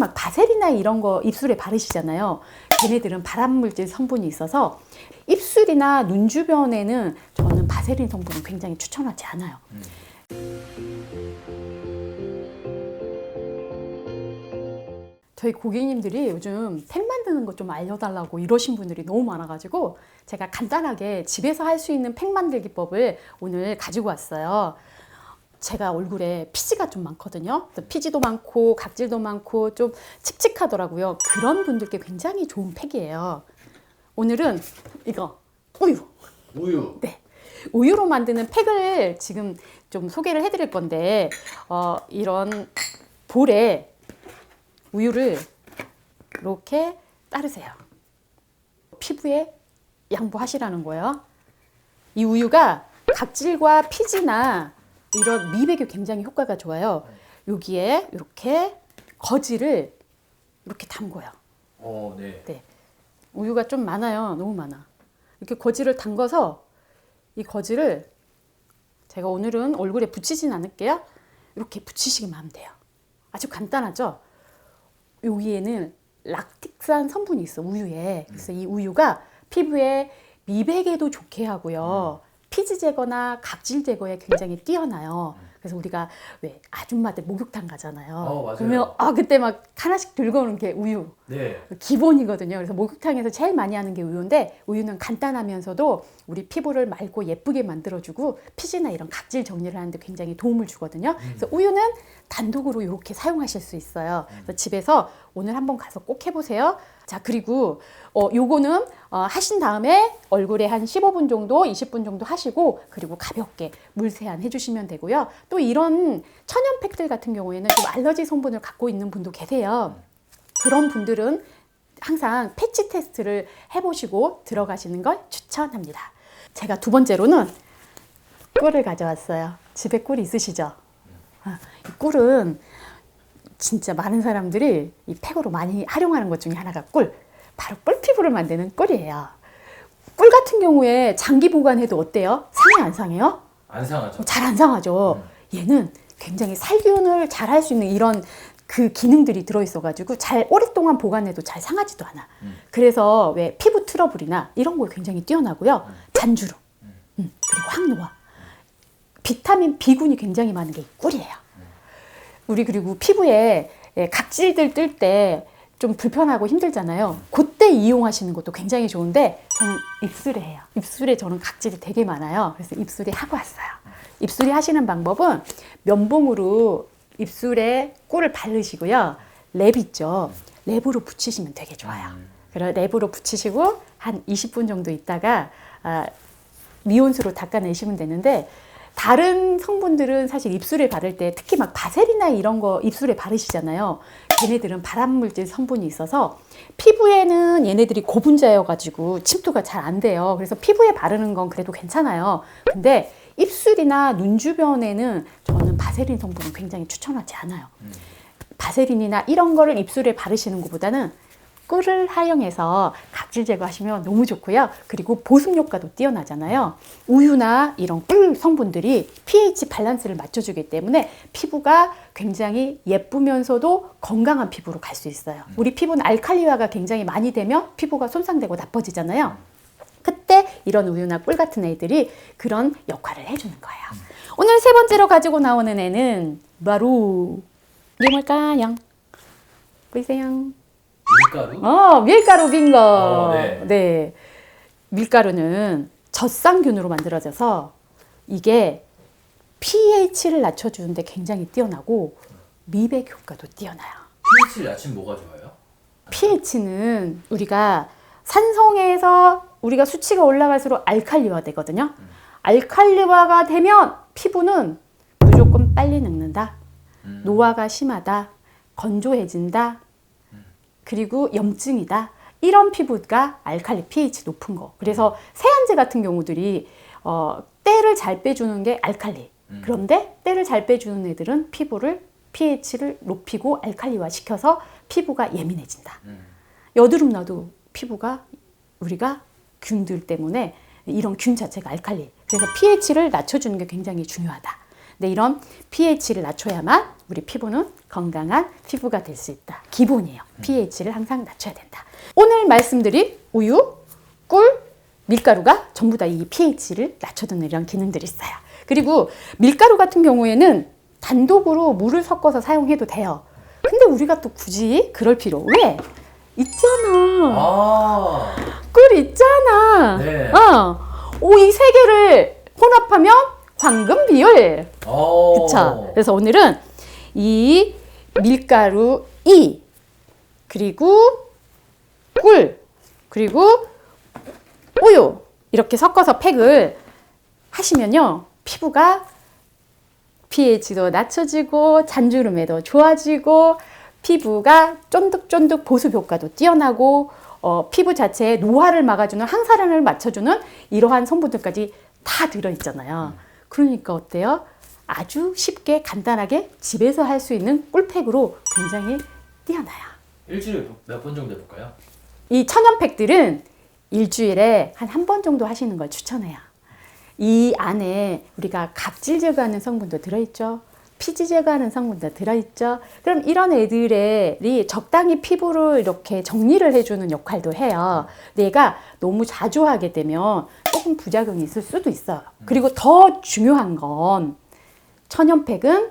막 바세린이나 이런 거 입술에 바르시잖아요. 걔네들은 발암물질 성분이 있어서 입술이나 눈 주변에는 저는 바세린 성분은 굉장히 추천하지 않아요. 저희 고객님들이 요즘 팩 만드는 거 좀 알려달라고 이러신 분들이 너무 많아가지고 제가 간단하게 집에서 할 수 있는 팩 만들기법을 오늘 가지고 왔어요. 제가 얼굴에 피지가 좀 많거든요. 피지도 많고 각질도 많고 좀 칙칙하더라고요. 그런 분들께 굉장히 좋은 팩이에요. 오늘은 이거 우유. 네, 우유로 만드는 팩을 지금 좀 소개를 해드릴 건데 이런 볼에 우유를 이렇게 따르세요. 피부에 양보하시라는 거예요. 이 우유가 각질과 피지나 이런 미백에 굉장히 효과가 좋아요. 여기에 이렇게 거즈를 이렇게 담궈요. 네. 네. 우유가 좀 많아요. 너무 많아. 이렇게 거즈를 담궈서 이 거즈를 제가 오늘은 얼굴에 붙이진 않을게요. 이렇게 붙이시기만 하면 돼요. 아주 간단하죠? 여기에는 락틱산 성분이 있어, 우유에. 그래서 이 우유가 피부에 미백에도 좋게 하고요. 피지 제거나 각질 제거에 굉장히 뛰어나요. 그래서 우리가 왜 아줌마들 목욕탕 가잖아요. 맞아요. 그러면 그때 막 하나씩 들고 오는 게 우유. 네. 기본이거든요. 그래서 목욕탕에서 제일 많이 하는 게 우유인데, 우유는 간단하면서도 우리 피부를 맑고 예쁘게 만들어주고 피지나 이런 각질 정리를 하는데 굉장히 도움을 주거든요. 그래서 우유는 단독으로 이렇게 사용하실 수 있어요. 그래서 집에서 오늘 한번 가서 꼭 해보세요. 자, 그리고 요거는 하신 다음에 얼굴에 한 15분 정도, 20분 정도 하시고, 그리고 가볍게 물 세안 해주시면 되고요. 또 이런 천연 팩들 같은 경우에는 좀 알러지 성분을 갖고 있는 분도 계세요. 그런 분들은 항상 패치 테스트를 해보시고 들어가시는 걸 추천합니다. 제가 두 번째로는 꿀을 가져왔어요. 집에 꿀 있으시죠? 이 꿀은 진짜 많은 사람들이 이 팩으로 많이 활용하는 것 중에 하나가 바로 꿀 피부를 만드는 꿀이에요. 꿀 같은 경우에 장기 보관해도 어때요? 상해 안 상해요? 안 상하죠. 잘 안 상하죠. 얘는 굉장히 살균을 잘 할 수 있는 이런 그 기능들이 들어있어가지고 잘 오랫동안 보관해도 잘 상하지도 않아. 그래서 왜 피부 트러블이나 이런 거에 굉장히 뛰어나고요. 잔주름, 그리고 황노화, 비타민 B군이 굉장히 많은 게 꿀이에요. 우리 그리고 피부에 각질들 뜰 때 좀 불편하고 힘들잖아요. 그때 이용하시는 것도 굉장히 좋은데 저는 입술에 해요. 입술에 저는 각질이 되게 많아요. 그래서 입술에 하고 왔어요. 입술에 하시는 방법은 면봉으로 입술에 꿀을 바르시고요. 랩 있죠. 랩으로 붙이시면 되게 좋아요. 그래서 랩으로 붙이시고 한 20분 정도 있다가 미온수로 닦아내시면 되는데, 다른 성분들은 사실 입술에 바를 때 특히 막 바세린이나 이런 거 입술에 바르시잖아요. 걔네들은 발암물질 성분이 있어서 피부에는 얘네들이 고분자여가지고 침투가 잘 안 돼요. 그래서 피부에 바르는 건 그래도 괜찮아요. 근데 입술이나 눈 주변에는 저는 바세린 성분은 굉장히 추천하지 않아요. 바세린이나 이런 거를 입술에 바르시는 것보다는 꿀을 활용해서 각질 제거하시면 너무 좋고요. 그리고 보습 효과도 뛰어나잖아요. 우유나 이런 꿀 성분들이 pH 밸런스를 맞춰주기 때문에 피부가 굉장히 예쁘면서도 건강한 피부로 갈 수 있어요. 우리 피부는 알칼리화가 굉장히 많이 되면 피부가 손상되고 나빠지잖아요. 그때 이런 우유나 꿀 같은 애들이 그런 역할을 해주는 거예요. 오늘 세 번째로 가지고 나오는 애는 바로 이게 뭘까요? 보이세요? 밀가루? 밀가루 빙거. 네. 네. 밀가루는 젖상균으로 만들어져서 이게 pH를 낮춰주는데 굉장히 뛰어나고 미백 효과도 뛰어나요. pH를 낮추면 뭐가 좋아요? pH는 우리가 산성에서 우리가 수치가 올라갈수록 알칼리화 되거든요. 알칼리화가 되면 피부는 무조건 빨리 늙는다. 노화가 심하다. 건조해진다. 그리고 염증이다. 이런 피부가 알칼리 pH 높은 거. 그래서 세안제 같은 경우들이 때를 잘 빼주는 게 알칼리. 그런데 때를 잘 빼주는 애들은 피부를 pH를 높이고 알칼리화 시켜서 피부가 예민해진다. 여드름 나도 피부가 우리가 균들 때문에 이런 균 자체가 알칼리. 그래서 pH를 낮춰주는 게 굉장히 중요하다. 근데 이런 pH를 낮춰야만 우리 피부는 건강한 피부가 될 수 있다. 기본이에요. pH를 항상 낮춰야 된다. 오늘 말씀드린 우유, 꿀, 밀가루가 전부 다 이 pH를 낮춰주는 이런 기능들이 있어요. 그리고 밀가루 같은 경우에는 단독으로 물을 섞어서 사용해도 돼요. 근데 우리가 또 굳이 그럴 필요 왜? 있잖아. 아, 꿀 있잖아. 네. 이 세 개를 혼합하면 황금 비율. 그쵸? 그래서 오늘은 이 밀가루 2 그리고 꿀 그리고 우유 이렇게 섞어서 팩을 하시면요 피부가 pH도 낮춰지고 잔주름에도 좋아지고 피부가 쫀득쫀득 보습 효과도 뛰어나고 피부 자체에 노화를 막아주는 항산화를 맞춰주는 이러한 성분들까지 다 들어있잖아요. 그러니까 어때요? 아주 쉽게 간단하게 집에서 할 수 있는 꿀팩으로 굉장히 뛰어나요. 일주일에 몇 번 정도 해볼까요? 이 천연팩들은 일주일에 한 번 정도 하시는 걸 추천해요. 이 안에 우리가 각질 제거하는 성분도 들어있죠. 피지 제거하는 성분도 들어있죠. 그럼 이런 애들이 적당히 피부를 이렇게 정리를 해주는 역할도 해요. 내가 너무 자주 하게 되면 조금 부작용이 있을 수도 있어요. 그리고 더 중요한 건 천연팩은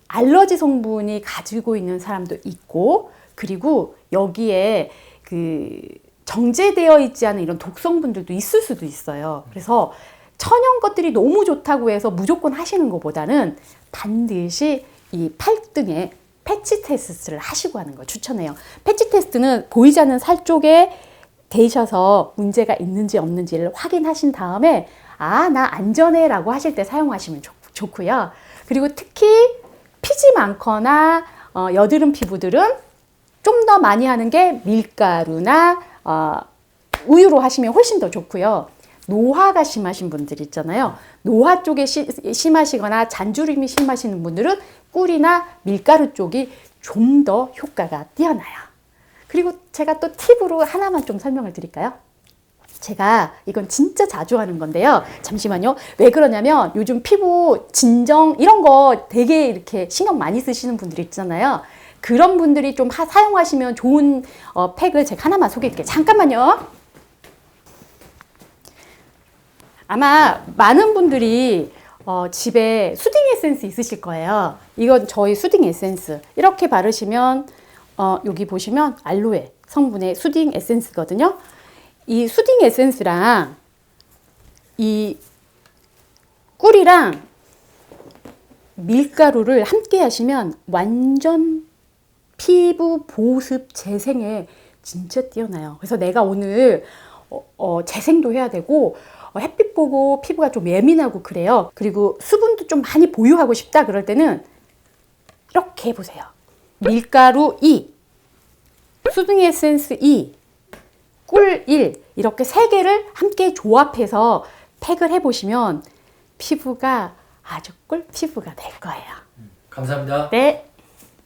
알러지 성분이 가지고 있는 사람도 있고 그리고 여기에 그 정제되어 있지 않은 이런 독성분들도 있을 수도 있어요. 그래서 천연 것들이 너무 좋다고 해서 무조건 하시는 것보다는 반드시 이 팔등에 패치 테스트를 하시고 하는 걸 추천해요. 패치 테스트는 보이지 않는 살 쪽에 대셔서 문제가 있는지 없는지를 확인하신 다음에 나 안전해 라고 하실 때 사용하시면 좋고요. 그리고 특히 피지 많거나 여드름 피부들은 좀 더 많이 하는 게 밀가루나 우유로 하시면 훨씬 더 좋고요. 노화가 심하신 분들 있잖아요. 노화 쪽에 심하시거나 잔주름이 심하시는 분들은 꿀이나 밀가루 쪽이 좀 더 효과가 뛰어나요. 그리고 제가 또 팁으로 하나만 좀 설명을 드릴까요? 제가 이건 진짜 자주 하는 건데요. 잠시만요. 왜 그러냐면 요즘 피부 진정 이런 거 되게 이렇게 신경 많이 쓰시는 분들 있잖아요. 그런 분들이 좀 사용하시면 좋은 팩을 제가 하나만 소개해드릴게요. 잠깐만요. 아마 많은 분들이 집에 수딩 에센스 있으실 거예요. 이건 저희 수딩 에센스. 이렇게 바르시면 여기 보시면 알로에 성분의 수딩 에센스거든요. 이 수딩 에센스랑 이 꿀이랑 밀가루를 함께 하시면 완전 피부 보습 재생에 진짜 뛰어나요. 그래서 내가 오늘 재생도 해야 되고 햇빛 보고 피부가 좀 예민하고 그래요. 그리고 수분도 좀 많이 보유하고 싶다 그럴 때는 이렇게 해보세요. 밀가루 2, 수딩 에센스 2, 꿀 1 이렇게 세 개를 함께 조합해서 팩을 해보시면 피부가 아주 꿀 피부가 될 거예요. 감사합니다. 네.